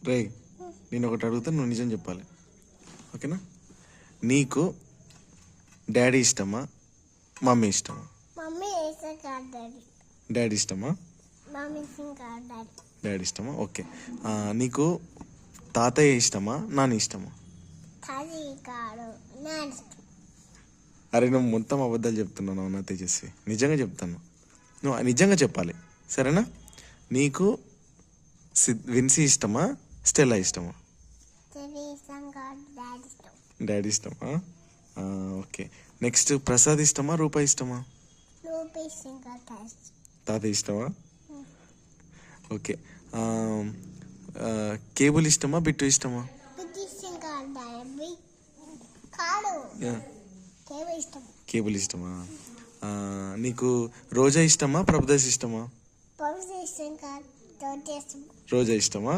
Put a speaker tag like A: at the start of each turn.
A: రే నేను ఒకటి అడుగుతాను, నువ్వు నిజం చెప్పాలి, ఓకేనా? నీకు డాడీ ఇష్టమా, మమ్మీ ఇష్టమా? డాడీ ఇష్టమా? డాడీ ఇష్టమా? ఓకే. నీకు తాతయ్య ఇష్టమా, నాని ఇష్టమా? అరే నువ్వు మొత్తం అబద్ధాలు చెప్తున్నావు నా తేజస్వి, నిజంగా చెప్తాను, నువ్వు నిజంగా చెప్పాలి, సరేనా? నీకు విన్సీ ఇష్టమా, స్టెల్లా ఇష్టమా? డాడీ ఇష్టమా? ఓకే. నెక్స్ట్ ప్రసాద్ ఇష్టమా, రూపా ఇష్టమా? తాతయ్య ఇష్టమా? ఓకే. కేబుల్ ఇష్టమా, బిట్టు ఇష్టమా? కేబుల్ ఇష్టమా? నీకు రోజా ఇష్టమా, ప్రభుదాస్ ఇష్టమా? రోజా ఇష్టమా?